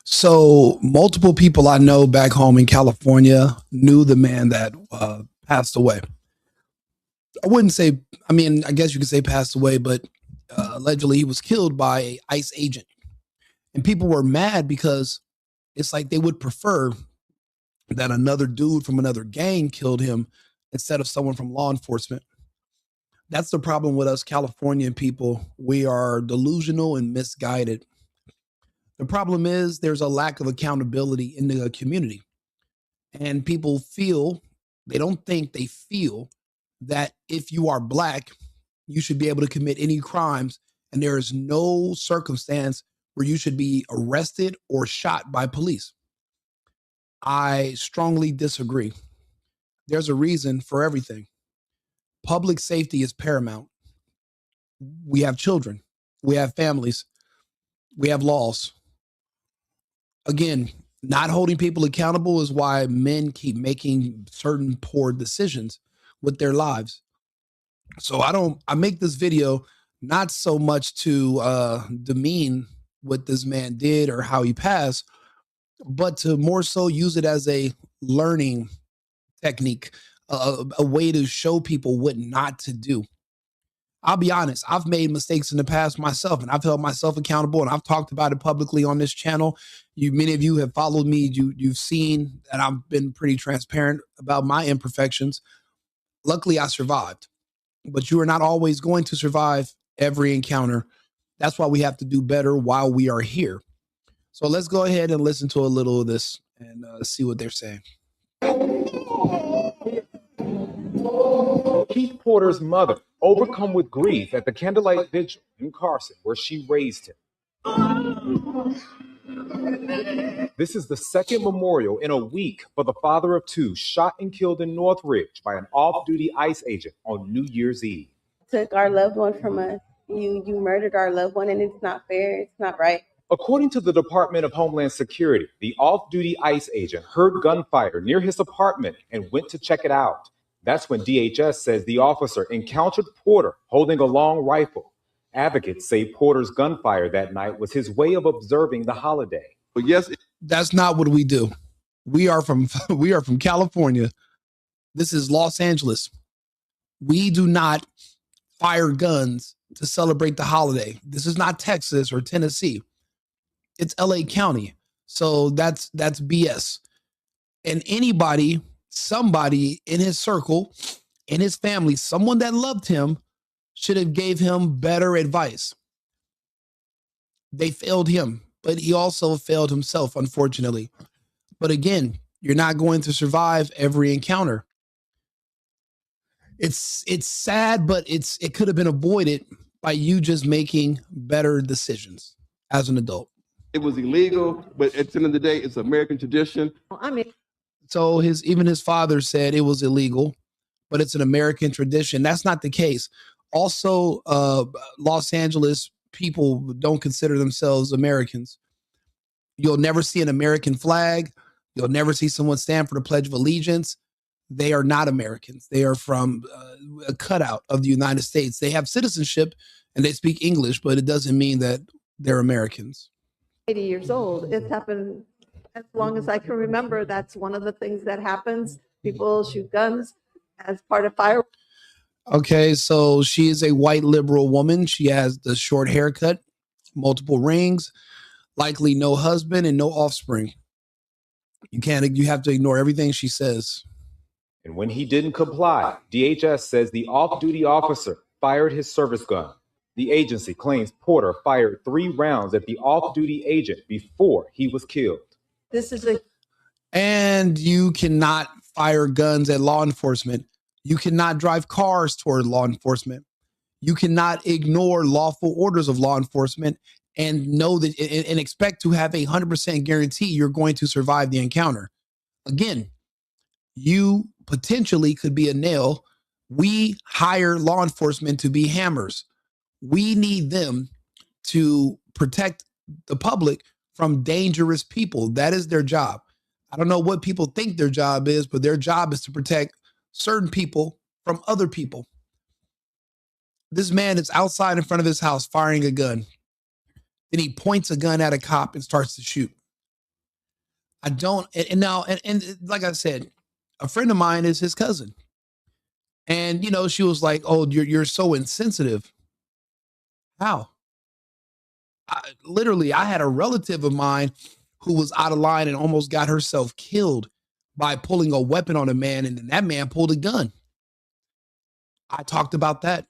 So multiple people I know back home in California knew the man that passed away. I wouldn't say, I mean, I guess you could say passed away, but allegedly he was killed by a ICE agent. And people were mad because it's like they would prefer that another dude from another gang killed him instead of someone from law enforcement. That's the problem with us Californian people. We are delusional and misguided. The problem is there's a lack of accountability in the community. And people feel, they don't think, they feel that if you are black, you should be able to commit any crimes. And there is no circumstance where you should be arrested or shot by police. I strongly disagree. There's a reason for everything. Public safety is paramount. We have children, we have families, we have laws. Again, not holding people accountable is why men keep making certain poor decisions with their lives. So I make this video not so much to demean what this man did or how he passed, but to more so use it as a learning technique, a way to show people what not to do. I'll be honest, I've made mistakes in the past myself, and I've held myself accountable, and I've talked about it publicly on this channel. Many of you have followed me. You've seen that I've been pretty transparent about my imperfections. Luckily, I survived, but you are not always going to survive every encounter. That's why we have to do better while we are here. So let's go ahead and listen to a little of this and see what they're saying. Keith Porter's mother, overcome with grief at the candlelight vigil in Carson, where she raised him. This is the second memorial in a week for the father of two shot and killed in Northridge by an off-duty ICE agent on New Year's Eve. Took our loved one from us. You murdered our loved one, and it's not fair. It's not right. According to the Department of Homeland Security, the off-duty ICE agent heard gunfire near his apartment and went to check it out. That's when DHS says the officer encountered Porter holding a long rifle. Advocates say Porter's gunfire that night was his way of observing the holiday. But yes, that's not what we do. We are from California. This is Los Angeles. We do not fire guns to celebrate the holiday. This is not Texas or Tennessee. It's LA County. So that's BS. And somebody in his circle, in his family, someone that loved him should have gave him better advice. They failed him, but he also failed himself, unfortunately. But again, you're not going to survive every encounter. It's sad, but it could have been avoided by you just making better decisions as an adult. It was illegal, but at the end of the day, it's American tradition. So even his father said it was illegal, but it's an American tradition. That's not the case. Also, Los Angeles people don't consider themselves Americans. You'll never see an American flag. You'll never see someone stand for the Pledge of Allegiance. They are not Americans. They are from a cutout of the United States. They have citizenship and they speak English, but it doesn't mean that they're Americans. 80 years old. It's happened as long as I can remember. That's one of the things that happens. People shoot guns as part of fireworks. Okay, so she is a white liberal woman. She has the short haircut, multiple rings, likely no husband and no offspring. You have to ignore everything she says. And when he didn't comply, DHS says the off-duty officer fired his service gun. The agency claims Porter fired 3 rounds at the off-duty agent before he was killed. And you cannot fire guns at law enforcement. You cannot drive cars toward law enforcement. You cannot ignore lawful orders of law enforcement and know that and expect to have 100% guarantee you're going to survive the encounter. Again, you potentially could be a nail. We hire law enforcement to be hammers. We need them to protect the public from dangerous people. That is their job. I don't know what people think their job is, but their job is to protect certain people from other people. This man is outside in front of his house firing a gun. Then he points a gun at a cop and starts to shoot. I don't. And now, and like I said, a friend of mine is his cousin, and she was like, "Oh, you're so insensitive." How? Literally, I had a relative of mine who was out of line and almost got herself killed by pulling a weapon on a man, and then that man pulled a gun. I talked about that.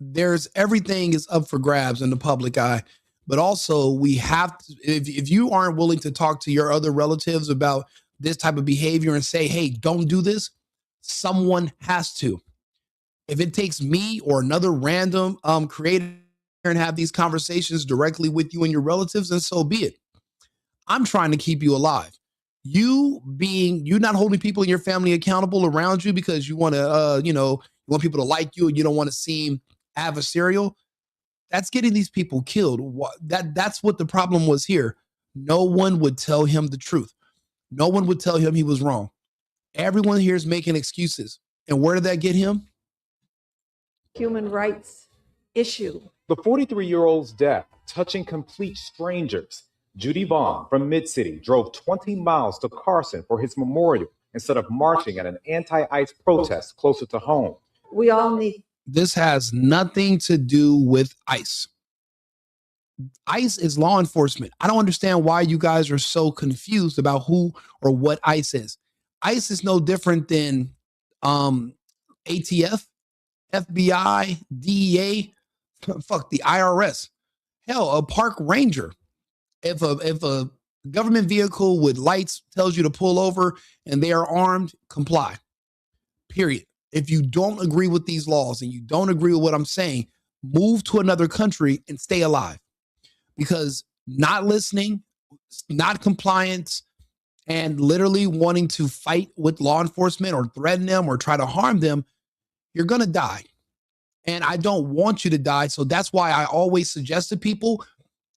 There's everything is up for grabs in the public eye, but also we have to, if you aren't willing to talk to your other relatives about this type of behavior and say, hey, don't do this, someone has to. If it takes me or another random creator and have these conversations directly with you and your relatives, then so be it. I'm trying to keep you alive. You not holding people in your family accountable around you because you want to you want people to like you and you don't want to seem adversarial. That's getting these people killed. That's what the problem was here. No one would tell him the truth. No one would tell him he was wrong. Everyone here is making excuses. And where did that get him? Human rights issue. The 43-year-old's death touching complete strangers. Judy Vaughn from Mid-City drove 20 miles to Carson for his memorial instead of marching at an anti-ICE protest closer to home. We all need. This has nothing to do with ICE. ICE is law enforcement. I don't understand why you guys are so confused about who or what ICE is. ICE is no different than ATF, FBI, DEA, fuck the IRS. Hell, a park ranger. If a government vehicle with lights tells you to pull over and they are armed, comply. Period. If you don't agree with these laws and you don't agree with what I'm saying, move to another country and stay alive. Because not listening, not compliance, and literally wanting to fight with law enforcement or threaten them or try to harm them, you're going to die. And I don't want you to die. So that's why I always suggest to people,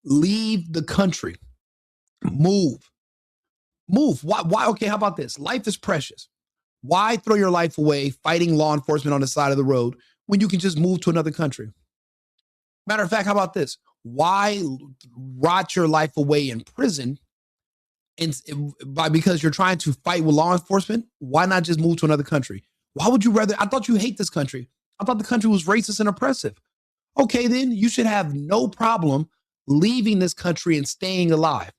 leave the country. Move. Why? Okay, how about this? Life is precious. Why throw your life away fighting law enforcement on the side of the road when you can just move to another country? Matter of fact, how about this? Why rot your life away in prison because you're trying to fight with law enforcement? Why not just move to another country? Why would you rather? I thought you hate this country. I thought the country was racist and oppressive. Okay, then you should have no problem leaving this country and staying alive.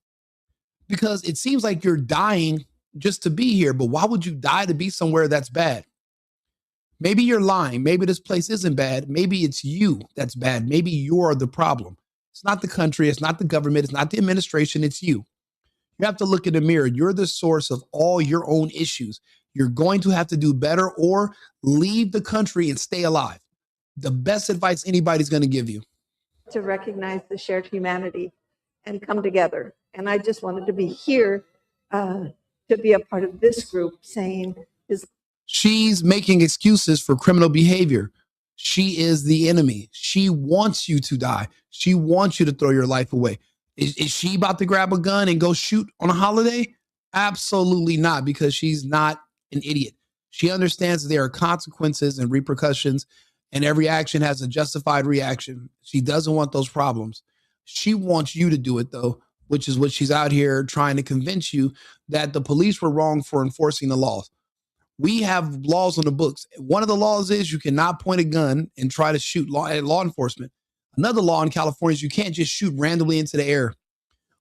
Because it seems like you're dying just to be here, but why would you die to be somewhere that's bad? Maybe you're lying. Maybe this place isn't bad. Maybe it's you that's bad. Maybe you're the problem. It's not the country. It's not the government. It's not the administration. It's you. You have to look in the mirror. You're the source of all your own issues. You're going to have to do better or leave the country and stay alive. The best advice anybody's going to give you. To recognize the shared humanity and come together. And I just wanted to be here to be a part of this group saying she's making excuses for criminal behavior. She is the enemy. She wants you to die. She wants you to throw your life away. Is she about to grab a gun and go shoot on a holiday? Absolutely not, because she's not an idiot. She understands that there are consequences and repercussions, and every action has a justified reaction. She doesn't want those problems. She wants you to do it, though, which is what she's out here trying to convince you that the police were wrong for enforcing the laws. We have laws on the books. One of the laws is you cannot point a gun and try to shoot law enforcement. Another law in California is you can't just shoot randomly into the air.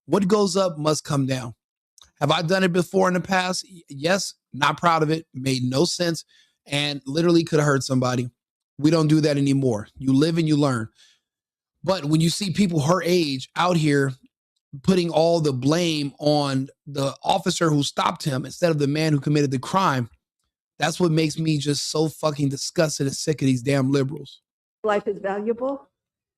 What goes up must come down. Have I done it before in the past? Yes. Not proud of it. Made no sense and literally could have hurt somebody. We don't do that anymore. You live and you learn. But when you see people her age out here putting all the blame on the officer who stopped him instead of the man who committed the crime, that's what makes me just so fucking disgusted and sick of these damn liberals. Life is valuable.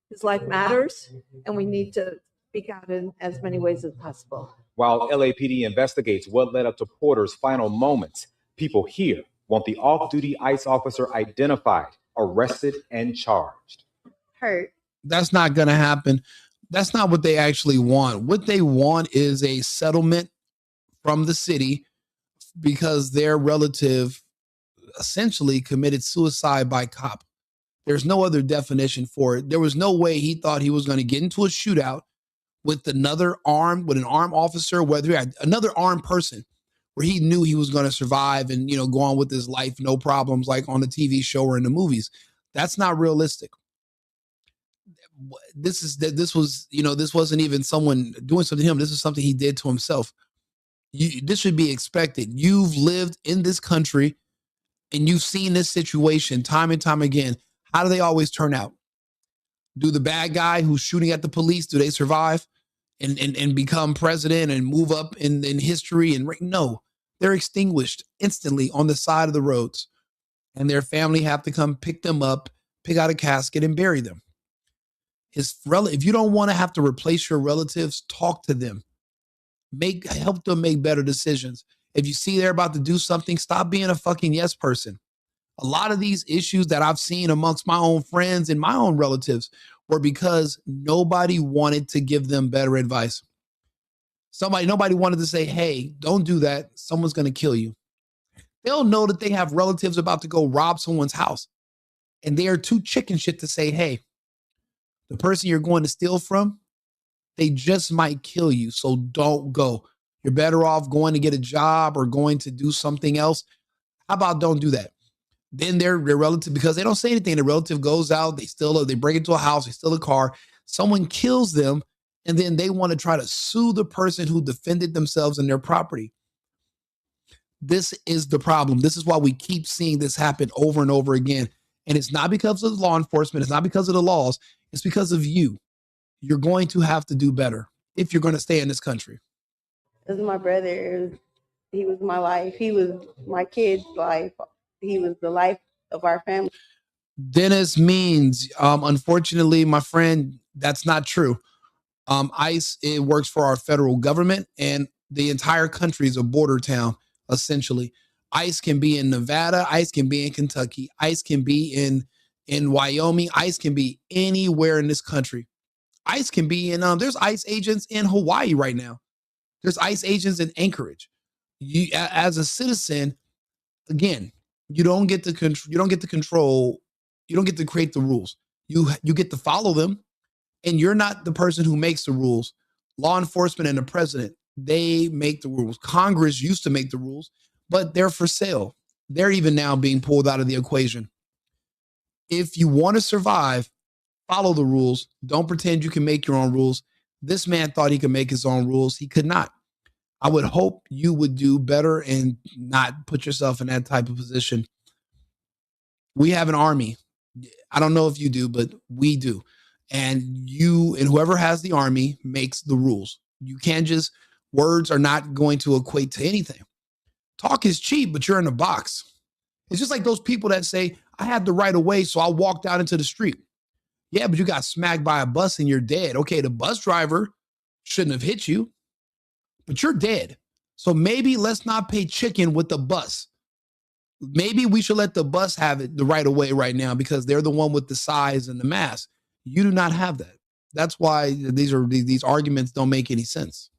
His life matters. And we need to speak out in as many ways as possible. While LAPD investigates what led up to Porter's final moments, people here want the off-duty ICE officer identified, arrested, and charged. Hurt. That's not going to happen. That's not what they actually want. What they want is a settlement from the city because their relative essentially committed suicide by cop. There's no other definition for it. There was no way he thought he was going to get into a shootout with an armed officer, whether he had another armed person, where he knew he was going to survive and, go on with his life, no problems, like on the TV show or in the movies. That's not realistic. This wasn't even someone doing something to him. This is something he did to himself. This should be expected. You've lived in this country and you've seen this situation time and time again. How do they always turn out? Do the bad guy who's shooting at the police, do they survive and become president and move up in history? And no, they're extinguished instantly on the side of the roads, and their family have to come pick them up, pick out a casket, and bury them. If you don't want to have to replace your relatives, talk to them. Help them make better decisions. If you see they're about to do something, stop being a fucking yes person. A lot of these issues that I've seen amongst my own friends and my own relatives were because nobody wanted to give them better advice. Nobody wanted to say, hey, don't do that. Someone's going to kill you. They'll know that they have relatives about to go rob someone's house, and they are too chicken shit to say, hey, the person you're going to steal from, they just might kill you, so don't go. You're better off going to get a job or going to do something else. How about don't do that? Then their relative, because they don't say anything, the relative goes out, they break into a house, they steal a car, someone kills them, and then they want to try to sue the person who defended themselves and their property. This is the problem. This is why we keep seeing this happen over and over again. And it's not because of law enforcement. It's not because of the laws. It's because of you. You're going to have to do better if you're going to stay in this country. This is my brother. He was my life. He was my kid's life. He was the life of our family. Dennis Means, unfortunately, my friend, that's not true. ICE, it works for our federal government, and the entire country is a border town, essentially. ICE can be in Nevada. ICE can be in Kentucky. ICE can be in Wyoming. ICE can be anywhere in this country. ICE can be in, there's ICE agents in Hawaii right now. There's ICE agents in Anchorage. You, as a citizen, again, you don't get to control, you don't get to create the rules. You get to follow them, and you're not the person who makes the rules. Law enforcement and the president, they make the rules. Congress used to make the rules, but they're for sale. They're even now being pulled out of the equation. If you want to survive, follow the rules. Don't pretend you can make your own rules. This man thought he could make his own rules. He could not. I would hope you would do better and not put yourself in that type of position. We have an army. I don't know if you do, but we do. And you and whoever has the army makes the rules. You can't just, words are not going to equate to anything. Talk is cheap, but you're in a box. It's just like those people that say, I had the right of way, so I walked out into the street. Yeah, but you got smacked by a bus and you're dead. Okay, the bus driver shouldn't have hit you, but you're dead. So maybe let's not pay chicken with the bus. Maybe we should let the bus have it the right of way right now because they're the one with the size and the mass. You do not have that. That's why these arguments don't make any sense.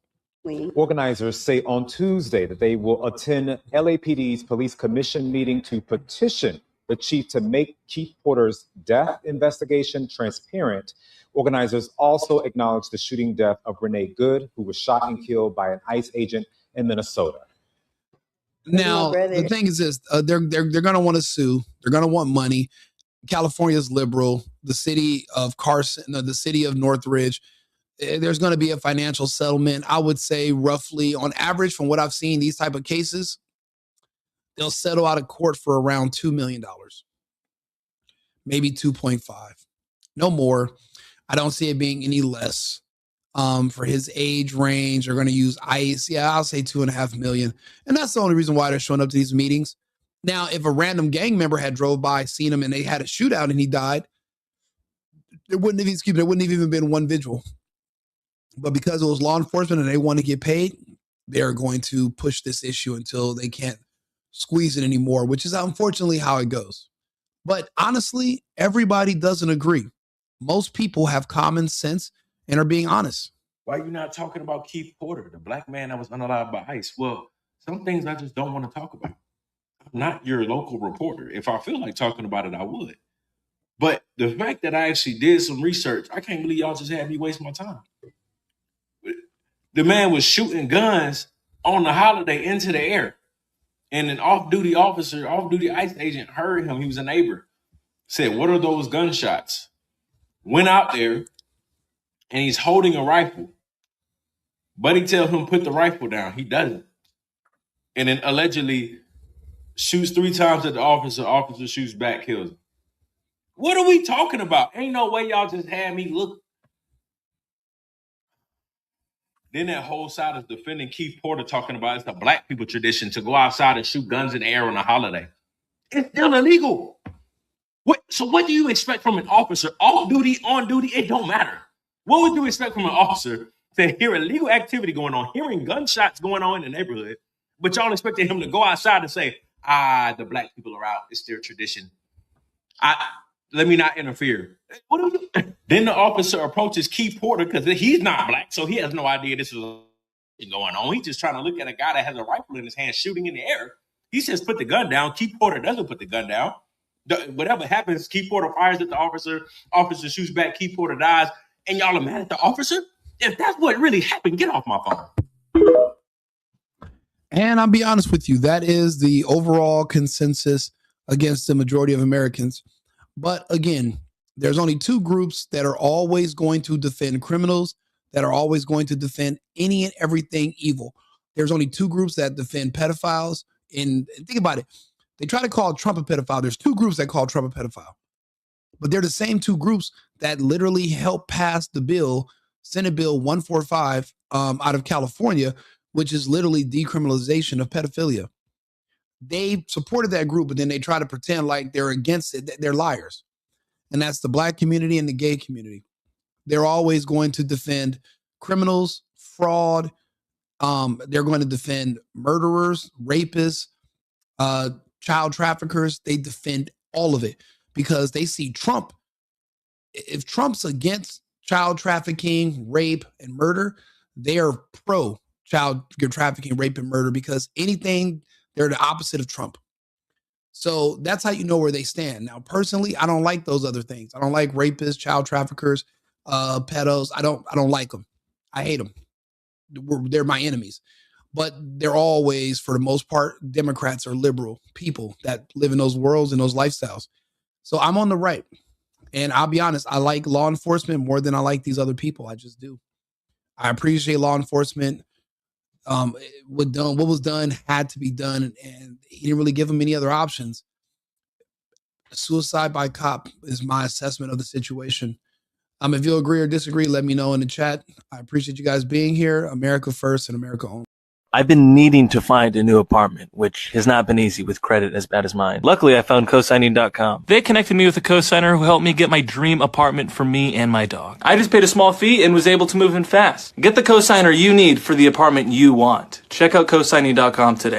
Organizers say on Tuesday that they will attend LAPD's police commission meeting to petition the chief to make Chief Porter's death investigation transparent. Organizers also acknowledge the shooting death of Renee Good, who was shot and killed by an ICE agent in Minnesota. Now, the thing is this, they're going to want to sue. They're going to want money. California is liberal. The city of Carson, the city of Northridge, there's going to be a financial settlement. I would say roughly, on average, from what I've seen, these type of cases, they'll settle out of court for around $2 million, maybe 2.5, no more. I don't see it being any less. For his age range, they're going to use ICE. Yeah, I'll say 2.5 million. And that's the only reason why they're showing up to these meetings. Now, if a random gang member had drove by, seen him, and they had a shootout and he died, there wouldn't have even been one vigil. But because it was law enforcement and they want to get paid, they're going to push this issue until they can't squeeze it anymore, which is unfortunately how it goes. But honestly, everybody doesn't agree. Most people have common sense and are being honest. Why are you not talking about Keith Porter, the black man that was unalive by ICE? Well, some things I just don't want to talk about. I'm not your local reporter. If I feel like talking about it, I would. But the fact that I actually did some research, I can't believe y'all just had me waste my time. The man was shooting guns on the holiday into the air. And an off-duty officer, off-duty ICE agent heard him. He was a neighbor. Said, what are those gunshots? Went out there, and he's holding a rifle. Buddy tells him, put the rifle down. He doesn't. And then allegedly shoots 3 times at the officer. Officer shoots back, kills him. What are we talking about? Ain't no way y'all just had me look. Then that whole side is defending Keith Porter, talking about it's a black people tradition to go outside and shoot guns in the air on a holiday. It's still illegal. So what do you expect from an officer? Off duty, on duty, it don't matter. What would you expect from an officer to hear illegal activity going on, hearing gunshots going on in the neighborhood, but y'all expected him to go outside and say, the black people are out. It's their tradition. Let me not interfere. What do you? Then the officer approaches Keith Porter because he's not black, so he has no idea this is going on. He's just trying to look at a guy that has a rifle in his hand shooting in the air. He says, put the gun down. Keith Porter doesn't put the gun down. Whatever happens, Keith Porter fires at the officer. Officer shoots back. Keith Porter dies. And y'all are mad at the officer? If that's what really happened, get off my phone. And I'll be honest with you, that is the overall consensus against the majority of Americans. But again, there's only 2 groups that are always going to defend criminals, that are always going to defend any and everything evil. There's only 2 groups that defend pedophiles. And think about it. They try to call Trump a pedophile. There's 2 groups that call Trump a pedophile. But they're the same 2 groups that literally helped pass the bill, Senate Bill 145 out of California, which is literally decriminalization of pedophilia. They supported that group, but then they try to pretend like they're against it. They're liars. And that's the black community and the gay community. They're always going to defend criminals, fraud. They're going to defend murderers, rapists, child traffickers. They defend all of it because they see Trump. If Trump's against child trafficking, rape, and murder, they are pro child trafficking, rape, and murder because anything, they're the opposite of Trump. So that's how you know where they stand. Now, personally, I don't like those other things. I don't like rapists, child traffickers, pedos. I don't like them. I hate them. They're my enemies. But they're always, for the most part, Democrats or liberal people that live in those worlds and those lifestyles. So I'm on the right. And I'll be honest, I like law enforcement more than I like these other people. I just do. I appreciate law enforcement. What was done had to be done, and he didn't really give them any other options. Suicide by cop is my assessment of the situation. If you agree or disagree, let me know in the chat. I appreciate you guys being here. America first and America only. I've been needing to find a new apartment, which has not been easy with credit as bad as mine. Luckily, I found cosigning.com. They connected me with a cosigner who helped me get my dream apartment for me and my dog. I just paid a small fee and was able to move in fast. Get the cosigner you need for the apartment you want. Check out cosigning.com today.